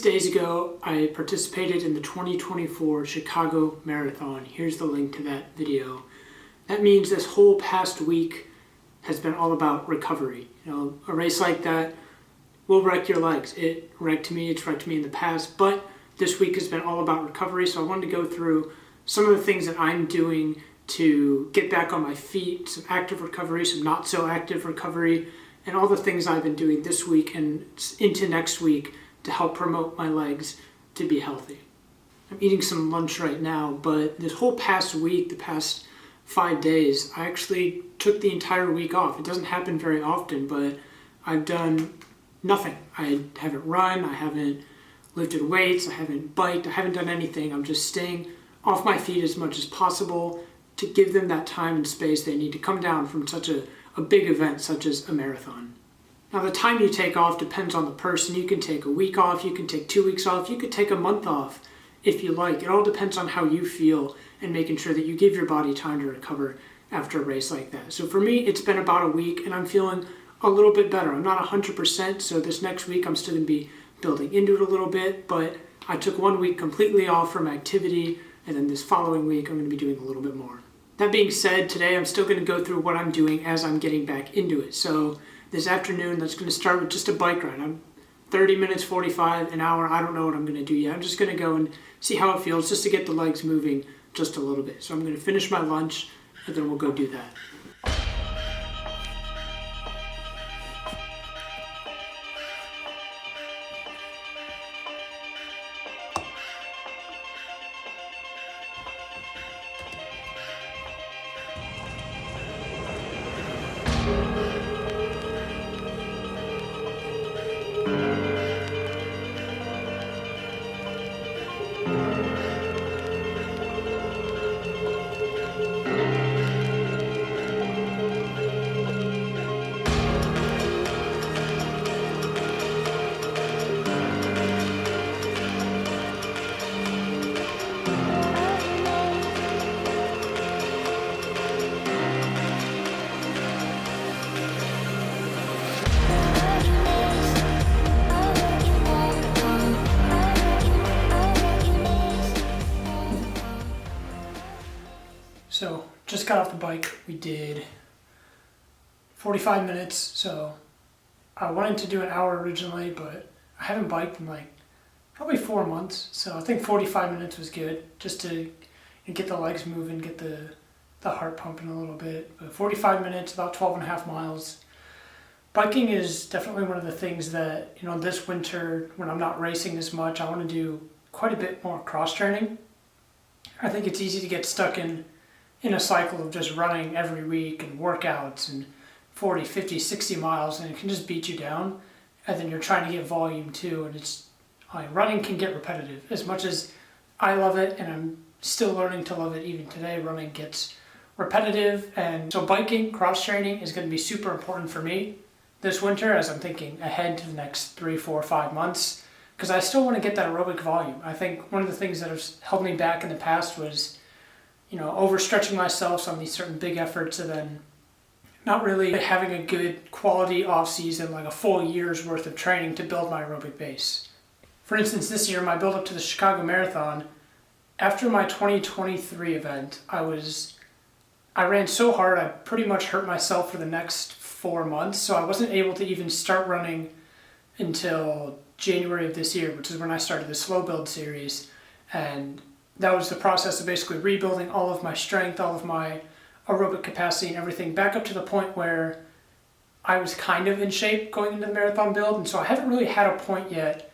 days ago, I participated in the 2024 Chicago Marathon. Here's the link to that video. That means this whole past week has been all about recovery. A race like that will wreck your legs. It's wrecked me in the past, but this week has been all about recovery, so I wanted to go through some of the things that I'm doing to get back on my feet, some active recovery, some not so active recovery, and all the things I've been doing this week and into next week to help promote my legs to be healthy. I'm eating some lunch right now, but this whole past week, the past 5 days, I actually took the entire week off. It doesn't happen very often, but I've done nothing. I haven't run, I haven't lifted weights, I haven't biked, I haven't done anything. I'm just staying off my feet as much as possible to give them that time and space they need to come down from such a big event such as a marathon. Now, the time you take off depends on the person. You can take a week off, you can take 2 weeks off, you could take a month off if you like. It all depends on how you feel and making sure that you give your body time to recover after a race like that. So for me, it's been about a week and I'm feeling a little bit better. I'm not 100%, so this next week I'm still going to be building into it a little bit, but I took 1 week completely off from activity, and then this following week I'm going to be doing a little bit more. That being said, today I'm still going to go through what I'm doing as I'm getting back into it. So this afternoon, that's going to start with just a bike ride. I'm 30 minutes, 45, an hour, I don't know what I'm going to do yet. I'm just going to go and see how it feels just to get the legs moving just a little bit. So I'm going to finish my lunch and then we'll go do that. So just got off the bike. We did 45 minutes. So I wanted to do an hour originally, but I haven't biked in like probably 4 months. So I think 45 minutes was good just to get the legs moving, get the heart pumping a little bit. But 45 minutes, about 12 and a half miles. Biking is definitely one of the things that, this winter when I'm not racing as much, I want to do quite a bit more cross training. I think it's easy to get stuck in a cycle of just running every week and workouts and 40, 50, 60 miles, and it can just beat you down. And then you're trying to get volume too, and running can get repetitive. As much as I love it, and I'm still learning to love it even today, running gets repetitive. And so biking, cross training is going to be super important for me this winter as I'm thinking ahead to the next 3, 4, 5 months, because I still want to get that aerobic volume. I think one of the things that has held me back in the past was overstretching myself on these certain big efforts and then not really having a good quality off season, like a full year's worth of training to build my aerobic base. For instance, this year, my build up to the Chicago Marathon, after my 2023 event, I ran so hard, I pretty much hurt myself for the next 4 months. So I wasn't able to even start running until January of this year, which is when I started the slow build series. And that was the process of basically rebuilding all of my strength, all of my aerobic capacity and everything back up to the point where I was kind of in shape going into the marathon build. And so I haven't really had a point yet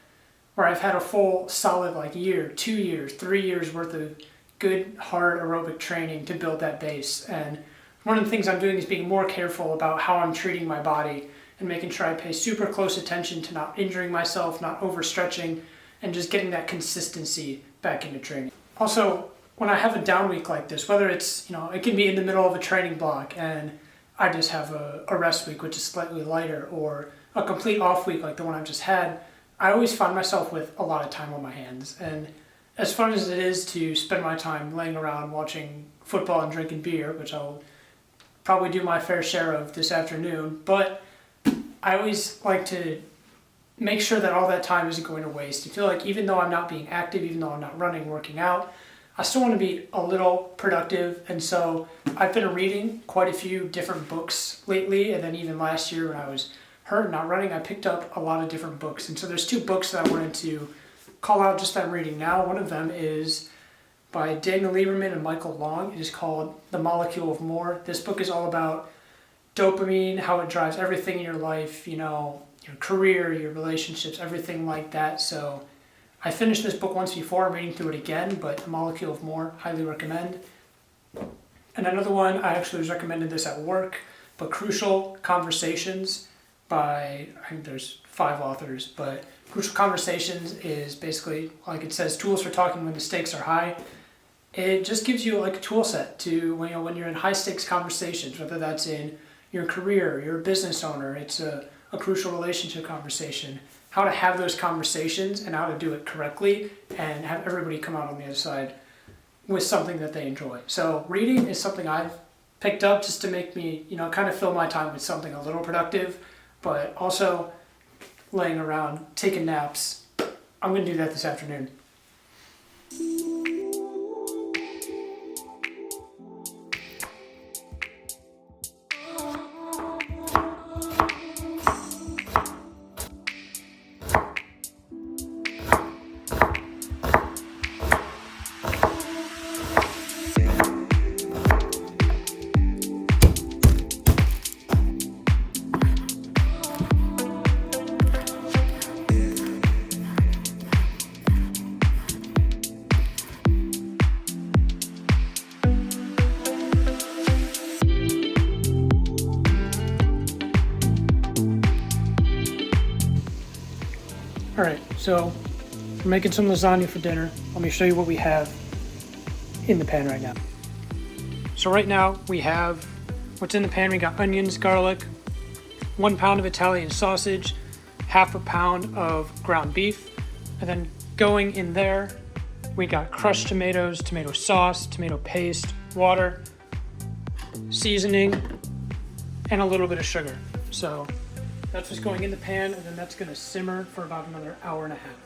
where I've had a full solid year, 2 years, 3 years worth of good hard aerobic training to build that base. And one of the things I'm doing is being more careful about how I'm treating my body and making sure I pay super close attention to not injuring myself, not overstretching, and just getting that consistency back into training. Also, when I have a down week like this, whether it's, it can be in the middle of a training block and I just have a rest week, which is slightly lighter, or a complete off week like the one I've just had, I always find myself with a lot of time on my hands. And as fun as it is to spend my time laying around watching football and drinking beer, which I'll probably do my fair share of this afternoon, but I always like to make sure that all that time isn't going to waste. I feel like even though I'm not being active, even though I'm not running, working out, I still want to be a little productive. And so I've been reading quite a few different books lately. And then even last year when I was hurt and not running, I picked up a lot of different books. And so there's 2 books that I wanted to call out just that I'm reading now. One of them is by Daniel Lieberman and Michael Long. It is called The Molecule of More. This book is all about dopamine, how it drives everything in your life, your career, your relationships, everything like that. So I finished this book once before. I'm reading through it again, but The Molecule of More, highly recommend. And another one, I actually was recommended this at work, but Crucial Conversations by, I think there's 5 authors, but Crucial Conversations is basically, like it says, tools for talking when the stakes are high. It just gives you like a tool set to, when you're in high stakes conversations, whether that's in your career, you're a business owner, it's a crucial relationship conversation, how to have those conversations and how to do it correctly and have everybody come out on the other side with something that they enjoy. So reading is something I've picked up just to make me, kind of fill my time with something a little productive, but also laying around, taking naps. I'm going to do that this afternoon. All right, so we're making some lasagna for dinner. Let me show you what we have in the pan right now. So right now we have what's in the pan. We got onions, garlic, 1 pound of Italian sausage, half a pound of ground beef, and then going in there, we got crushed tomatoes, tomato sauce, tomato paste, water, seasoning, and a little bit of sugar. So that's what's going in the pan, and then that's going to simmer for about another hour and a half.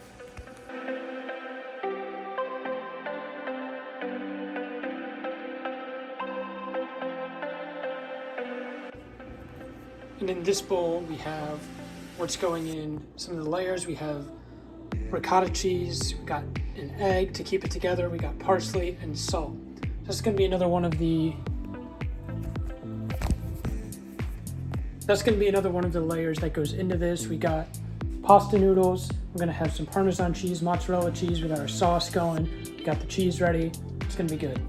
And in this bowl, we have what's going in some of the layers. We have ricotta cheese, we got an egg to keep it together, we got parsley and salt. That's going to be another one of the layers that goes into this. We got pasta noodles. We're going to have some Parmesan cheese, mozzarella cheese. We got our sauce going. We got the cheese ready. It's going to be good.